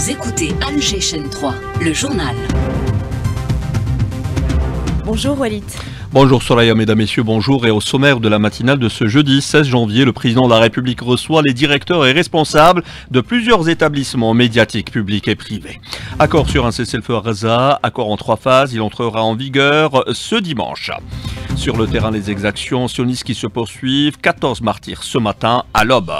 Vous écoutez Alger Chaîne 3, le journal. Bonjour Walid. Bonjour Soraya, mesdames, messieurs, bonjour. Et au sommaire de la matinale de ce jeudi 16 janvier, le président de la République reçoit les directeurs et responsables de plusieurs établissements médiatiques publics et privés. Accord sur un cessez-le-feu à Gaza, accord en 3 phases, il entrera en vigueur ce dimanche. Sur le terrain, les exactions sionistes qui se poursuivent, 14 martyrs ce matin à l'aube.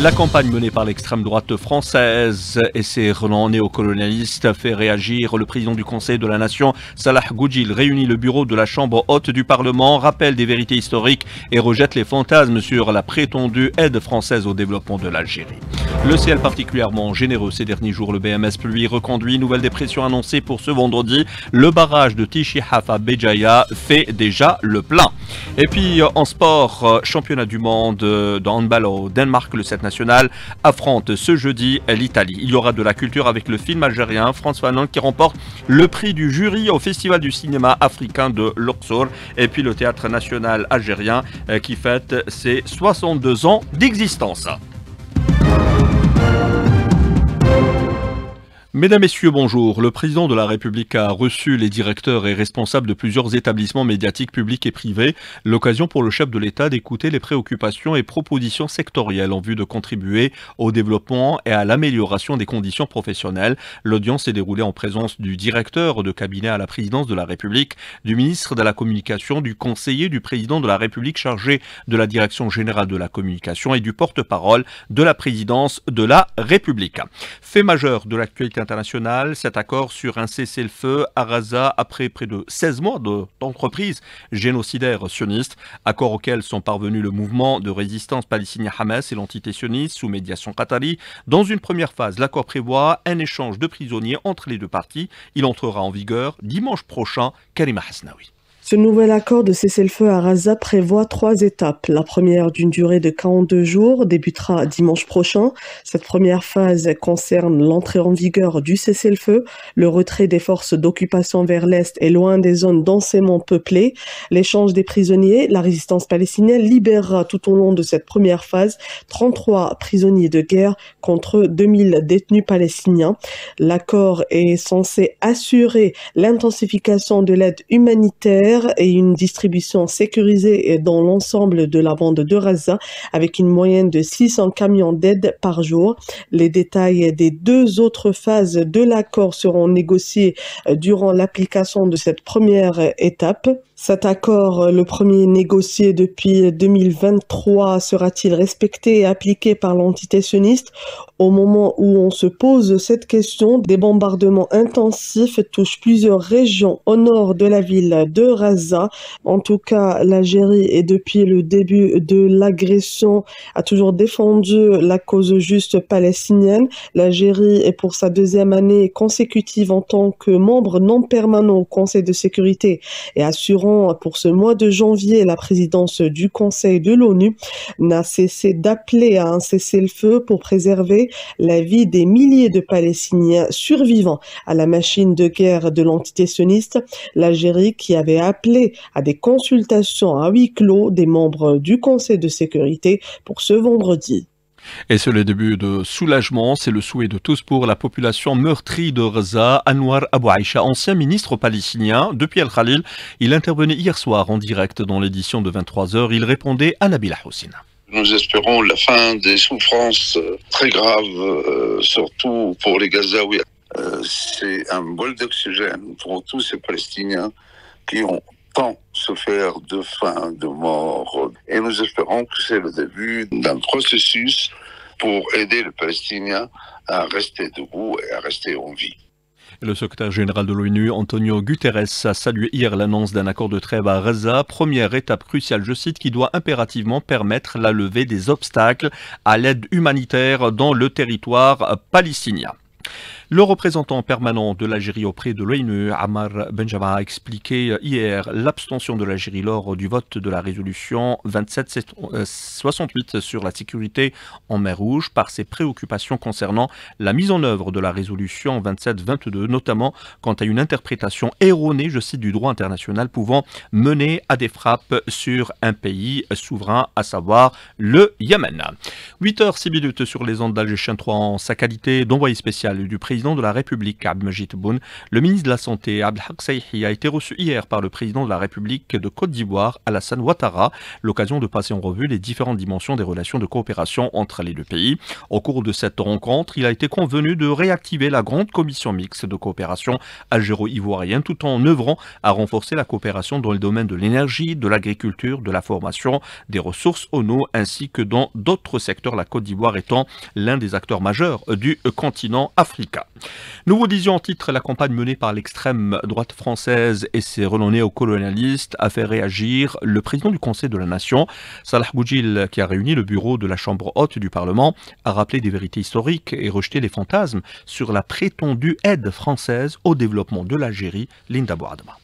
La campagne menée par l'extrême droite française et ses relents néocolonialistes fait réagir le président du Conseil de la Nation, Salah Goudjil, réunit le bureau de la Chambre haute du Parlement, rappelle des vérités historiques et rejette les fantasmes sur la prétendue aide française au développement de l'Algérie. Le ciel particulièrement généreux ces derniers jours, le BMS pluie reconduit, nouvelle dépression annoncée pour ce vendredi. Le barrage de Tichi Hafa Béjaïa fait déjà le plein. Et puis en sport, championnat du monde de handball au Danemark, le 7 national affronte ce jeudi l'Italie. Il y aura de la culture avec le film algérien France Fanon qui remporte le prix du jury au Festival du cinéma africain de Luxor. Et puis le théâtre national algérien qui fête ses 62 ans d'existence. Mesdames, Messieurs, bonjour. Le président de la République a reçu les directeurs et responsables de plusieurs établissements médiatiques publics et privés. L'occasion pour le chef de l'État d'écouter les préoccupations et propositions sectorielles en vue de contribuer au développement et à l'amélioration des conditions professionnelles. L'audience s'est déroulée en présence du directeur de cabinet à la présidence de la République, du ministre de la Communication, du conseiller du président de la République chargé de la direction générale de la communication et du porte-parole de la présidence de la République. Fait majeur de l'actualité internationale, cet accord sur un cessez-le-feu à Gaza après près de 16 mois d'entreprise génocidaire sioniste, accord auquel sont parvenus le mouvement de résistance palestinien Hamas et l'entité sioniste sous médiation qatari. Dans une première phase, l'accord prévoit un échange de prisonniers entre les deux parties. Il entrera en vigueur dimanche prochain. Karima Hasnaoui. Ce nouvel accord de cessez-le-feu à Gaza prévoit 3 étapes. La première, d'une durée de 42 jours, débutera dimanche prochain. Cette première phase concerne l'entrée en vigueur du cessez-le-feu, le retrait des forces d'occupation vers l'Est et loin des zones densément peuplées, l'échange des prisonniers. La résistance palestinienne libérera tout au long de cette première phase 33 prisonniers de guerre contre 2000 détenus palestiniens. L'accord est censé assurer l'intensification de l'aide humanitaire et une distribution sécurisée dans l'ensemble de la bande de Gaza avec une moyenne de 600 camions d'aide par jour. Les détails des 2 autres phases de l'accord seront négociés durant l'application de cette première étape. Cet accord, le premier négocié depuis 2023, sera-t-il respecté et appliqué par l'entité sioniste? Au moment où on se pose cette question, des bombardements intensifs touchent plusieurs régions au nord de la ville de Gaza. En tout cas, l'Algérie, et depuis le début de l'agression, a toujours défendu la cause juste palestinienne. L'Algérie est pour sa 2e année consécutive en tant que membre non permanent au Conseil de sécurité et assurant pour ce mois de janvier, la présidence du Conseil de l'ONU n'a cessé d'appeler à un cessez-le-feu pour préserver la vie des milliers de Palestiniens survivants à la machine de guerre de l'entité sioniste. L'Algérie, qui avait appelé à des consultations à huis clos des membres du Conseil de sécurité pour ce vendredi. Et c'est le début de soulagement, c'est le souhait de tous pour la population meurtrie de Gaza. Anwar Abou Aïcha, ancien ministre palestinien depuis El Khalil, il intervenait hier soir en direct dans l'édition de 23h. Il répondait à Nabila Houssina. Nous espérons la fin des souffrances très graves, surtout pour les Gazaouis. C'est un bol d'oxygène pour tous ces Palestiniens qui ont tant souffert de faim, de mort. Et nous espérons que c'est le début d'un processus pour aider les Palestiniens à rester debout et à rester en vie. Le secrétaire général de l'ONU, Antonio Guterres, a salué hier l'annonce d'un accord de trêve à Gaza, première étape cruciale, je cite, qui doit impérativement permettre la levée des obstacles à l'aide humanitaire dans le territoire palestinien. Le représentant permanent de l'Algérie auprès de l'ONU, Ammar Benjama, a expliqué hier l'abstention de l'Algérie lors du vote de la résolution 2768 sur la sécurité en mer Rouge par ses préoccupations concernant la mise en œuvre de la résolution 2722, notamment quant à une interprétation erronée, je cite, du droit international pouvant mener à des frappes sur un pays souverain, à savoir le Yémen. 8h06 sur les ondes d'Alger Chaîne 3 en sa qualité d'envoyé spécial du président président de la République, Abdelmajid Tebboune. Le ministre de la Santé, Abdelhak Saihi, a été reçu hier par le président de la République de Côte d'Ivoire, Alassane Ouattara, l'occasion de passer en revue les différentes dimensions des relations de coopération entre les deux pays. Au cours de cette rencontre, il a été convenu de réactiver la grande commission mixte de coopération algéro-ivoirienne tout en œuvrant à renforcer la coopération dans le domaine de l'énergie, de l'agriculture, de la formation, des ressources en eau ainsi que dans d'autres secteurs, la Côte d'Ivoire étant l'un des acteurs majeurs du continent africain. Nous vous disions en titre, la campagne menée par l'extrême droite française et ses relents néocolonialistes a fait réagir le président du Conseil de la Nation, Salah Boudjil, qui a réuni le bureau de la Chambre haute du Parlement, a rappelé des vérités historiques et rejeté les fantasmes sur la prétendue aide française au développement de l'Algérie. Linda Bouadma.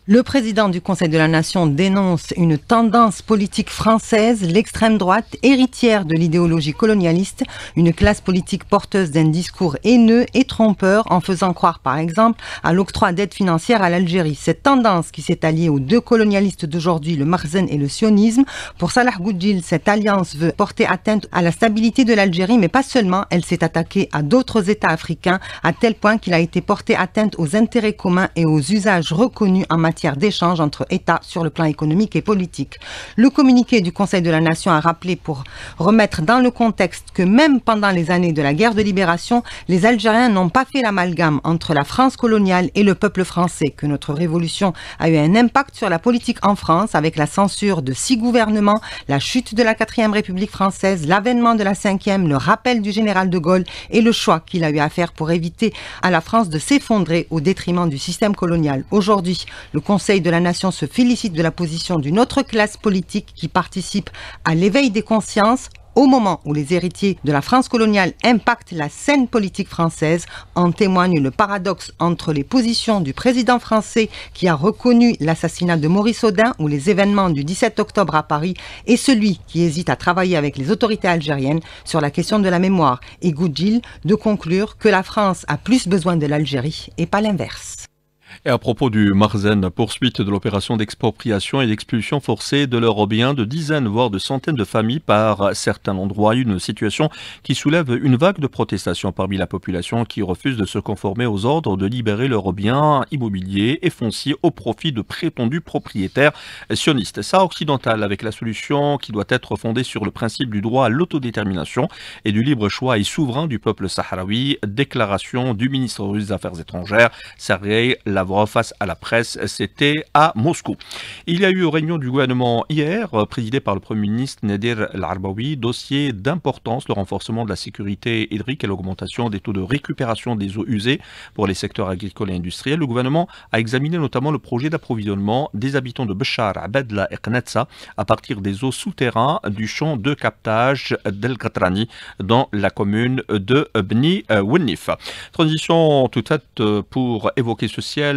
Le président du Conseil de la Nation dénonce une tendance politique française, l'extrême droite, héritière de l'idéologie colonialiste, une classe politique porteuse d'un discours haineux et trompeur en faisant croire par exemple à l'octroi d'aide financière à l'Algérie. Cette tendance qui s'est alliée aux deux colonialistes d'aujourd'hui, le Makhzen et le sionisme. Pour Salah Boudjil, cette alliance veut porter atteinte à la stabilité de l'Algérie, mais pas seulement, elle s'est attaquée à d'autres États africains, à tel point qu'il a été porté atteinte aux intérêts communs et aux usages reconnus en matière d'échanges entre États sur le plan économique et politique. Le communiqué du Conseil de la Nation a rappelé, pour remettre dans le contexte, que même pendant les années de la guerre de libération, les Algériens n'ont pas fait l'amalgame entre la France coloniale et le peuple français, que notre révolution a eu un impact sur la politique en France avec la censure de 6 gouvernements, la chute de la 4e République française, l'avènement de la 5e, le rappel du général de Gaulle et le choix qu'il a eu à faire pour éviter à la France de s'effondrer au détriment du système colonial. Aujourd'hui, le Conseil de la Nation se félicite de la position d'une autre classe politique qui participe à l'éveil des consciences au moment où les héritiers de la France coloniale impactent la scène politique française. En témoigne le paradoxe entre les positions du président français qui a reconnu l'assassinat de Maurice Audin ou les événements du 17 octobre à Paris et celui qui hésite à travailler avec les autorités algériennes sur la question de la mémoire. Et Boudjil de conclure que la France a plus besoin de l'Algérie et pas l'inverse. Et à propos du Makhzen, poursuite de l'opération d'expropriation et d'expulsion forcée de leurs biens de dizaines voire de centaines de familles par certains endroits, une situation qui soulève une vague de protestations parmi la population qui refuse de se conformer aux ordres de libérer leurs biens immobiliers et fonciers au profit de prétendus propriétaires sionistes. Ça occidental avec la solution qui doit être fondée sur le principe du droit à l'autodétermination et du libre choix et souverain du peuple sahraoui. Déclaration du ministre russe des Affaires étrangères, Sergei Lavrov, face à la presse, c'était à Moscou. Il y a eu une réunion du gouvernement hier, présidée par le Premier ministre Nadir El-Arbaoui, dossier d'importance, le renforcement de la sécurité hydrique et l'augmentation des taux de récupération des eaux usées pour les secteurs agricoles et industriels. Le gouvernement a examiné notamment le projet d'approvisionnement des habitants de Béchar, Abedla et Knetsa à partir des eaux souterrains du champ de captage d'El Qatrani dans la commune de Bni Wennif. Transition toute faite pour évoquer ce ciel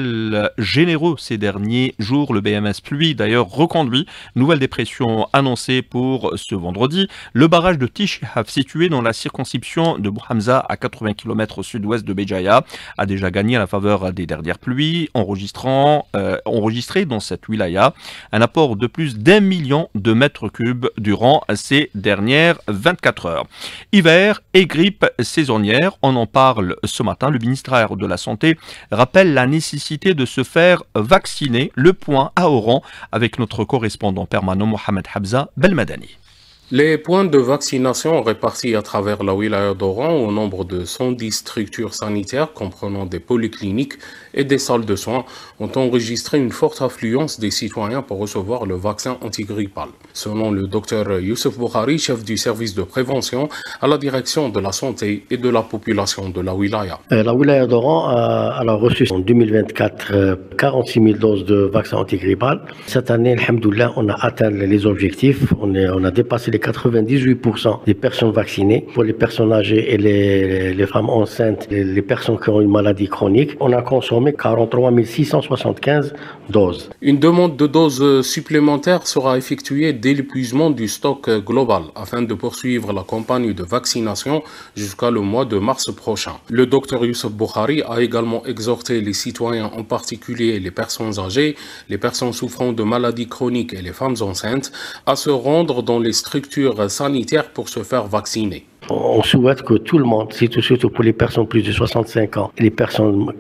généreux ces derniers jours. Le BMS pluie d'ailleurs reconduit. Nouvelle dépression annoncée pour ce vendredi. Le barrage de Tishihaf, situé dans la circonscription de Bouhamza à 80 km au sud-ouest de Béjaïa, a déjà gagné à la faveur des dernières pluies, enregistré dans cette wilaya un apport de plus d'1 million de mètres cubes durant ces dernières 24 heures. Hiver et grippe saisonnière, on en parle ce matin. Le ministère de la Santé rappelle la nécessité de se faire vacciner. Le point à Oran avec notre correspondant permanent Mohamed Habza Belmadani. Les points de vaccination répartis à travers la wilaya d'Oran au nombre de 110 structures sanitaires comprenant des polycliniques et des salles de soins ont enregistré une forte affluence des citoyens pour recevoir le vaccin antigrippal. Selon le docteur Youssef Boukhari, chef du service de prévention à la direction de la santé et de la population de la wilaya. La wilaya d'Oran a reçu en 2024 46 000 doses de vaccin antigrippal. Cette année, alhamdoulilah, on a atteint les objectifs. On a dépassé les 98% des personnes vaccinées. Pour les personnes âgées et les femmes enceintes, les personnes qui ont une maladie chronique, on a consommé 43 675 doses. Une demande de doses supplémentaires sera effectuée dès l'épuisement du stock global afin de poursuivre la campagne de vaccination jusqu'à le mois de mars prochain. Le docteur Youssef Boukhari a également exhorté les citoyens, en particulier les personnes âgées, les personnes souffrant de maladies chroniques et les femmes enceintes, à se rendre dans les structures sanitaires pour se faire vacciner. On souhaite que tout le monde, surtout pour les personnes plus de 65 ans, les personnes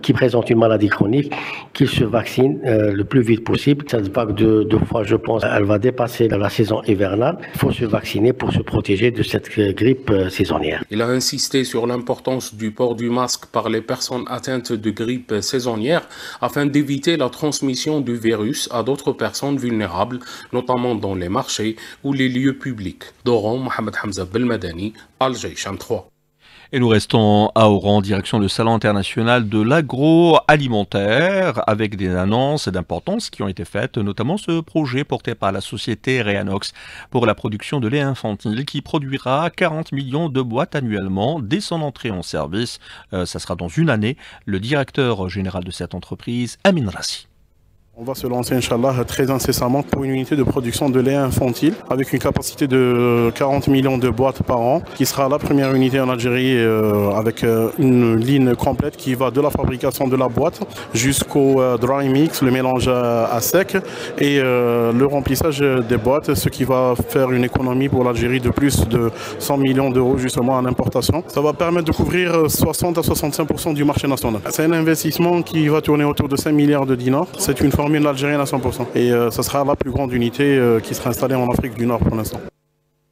qui présentent une maladie chronique, qu'ils se vaccinent le plus vite possible. Cette vague de froid, je pense, elle va dépasser la saison hivernale. Il faut se vacciner pour se protéger de cette grippe saisonnière. Il a insisté sur l'importance du port du masque par les personnes atteintes de grippe saisonnière afin d'éviter la transmission du virus à d'autres personnes vulnérables, notamment dans les marchés ou les lieux publics. Doron, Mohamed Hamza Belmadani, Al-Jayshan 3. Et nous restons à Oran, direction le Salon international de l'agroalimentaire, avec des annonces d'importance qui ont été faites, notamment ce projet porté par la société Reanox pour la production de lait infantile qui produira 40 millions de boîtes annuellement dès son entrée en service. Ça sera dans une année. Le directeur général de cette entreprise, Amin Rassi. On va se lancer, Inch'Allah, très incessamment pour une unité de production de lait infantile avec une capacité de 40 millions de boîtes par an, qui sera la première unité en Algérie avec une ligne complète qui va de la fabrication de la boîte jusqu'au dry mix, le mélange à sec et le remplissage des boîtes, ce qui va faire une économie pour l'Algérie de plus de 100 millions d'euros justement en importation. Ça va permettre de couvrir 60 à 65% du marché national. C'est un investissement qui va tourner autour de 5 milliards de dinars. C'est une formule algérienne à 100%. Et ce sera la plus grande unité qui sera installée en Afrique du Nord pour l'instant.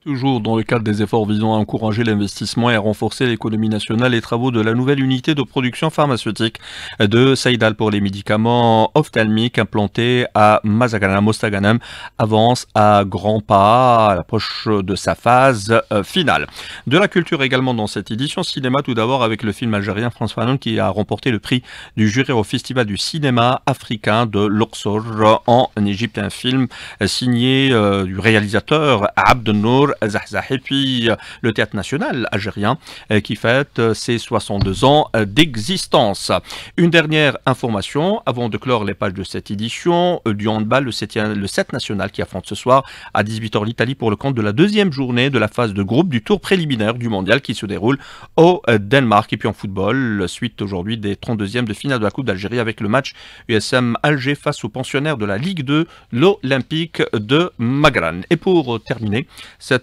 Toujours dans le cadre des efforts visant à encourager l'investissement et à renforcer l'économie nationale, les travaux de la nouvelle unité de production pharmaceutique de Saïdal pour les médicaments ophtalmiques implantés à Mostaganem avancent à grands pas à l'approche de sa phase finale. De la culture également dans cette édition cinéma, tout d'abord avec le film algérien France Fanon qui a remporté le prix du jury au Festival du cinéma africain de Luxor en Égypte, un film signé du réalisateur Abd Nour Zahzah, et puis le Théâtre National algérien qui fête ses 62 ans d'existence. Une dernière information avant de clore les pages de cette édition du handball, le 7 national qui affronte ce soir à 18h l'Italie pour le compte de la deuxième journée de la phase de groupe du tour préliminaire du mondial qui se déroule au Danemark. Et puis en football, suite aujourd'hui des 32e de finale de la Coupe d'Algérie avec le match USM Alger face aux pensionnaires de la Ligue 2, l'Olympique de Maghrane. Et pour terminer, cette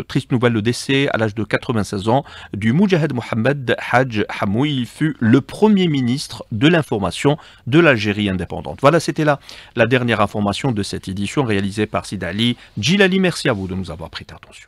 triste nouvelle, le décès à l'âge de 96 ans du Moudjahed Mohamed Hadj Hamoui. Il fut le premier ministre de l'information de l'Algérie indépendante. Voilà, c'était là la dernière information de cette édition réalisée par Sidali Djilali. Merci à vous de nous avoir prêté attention.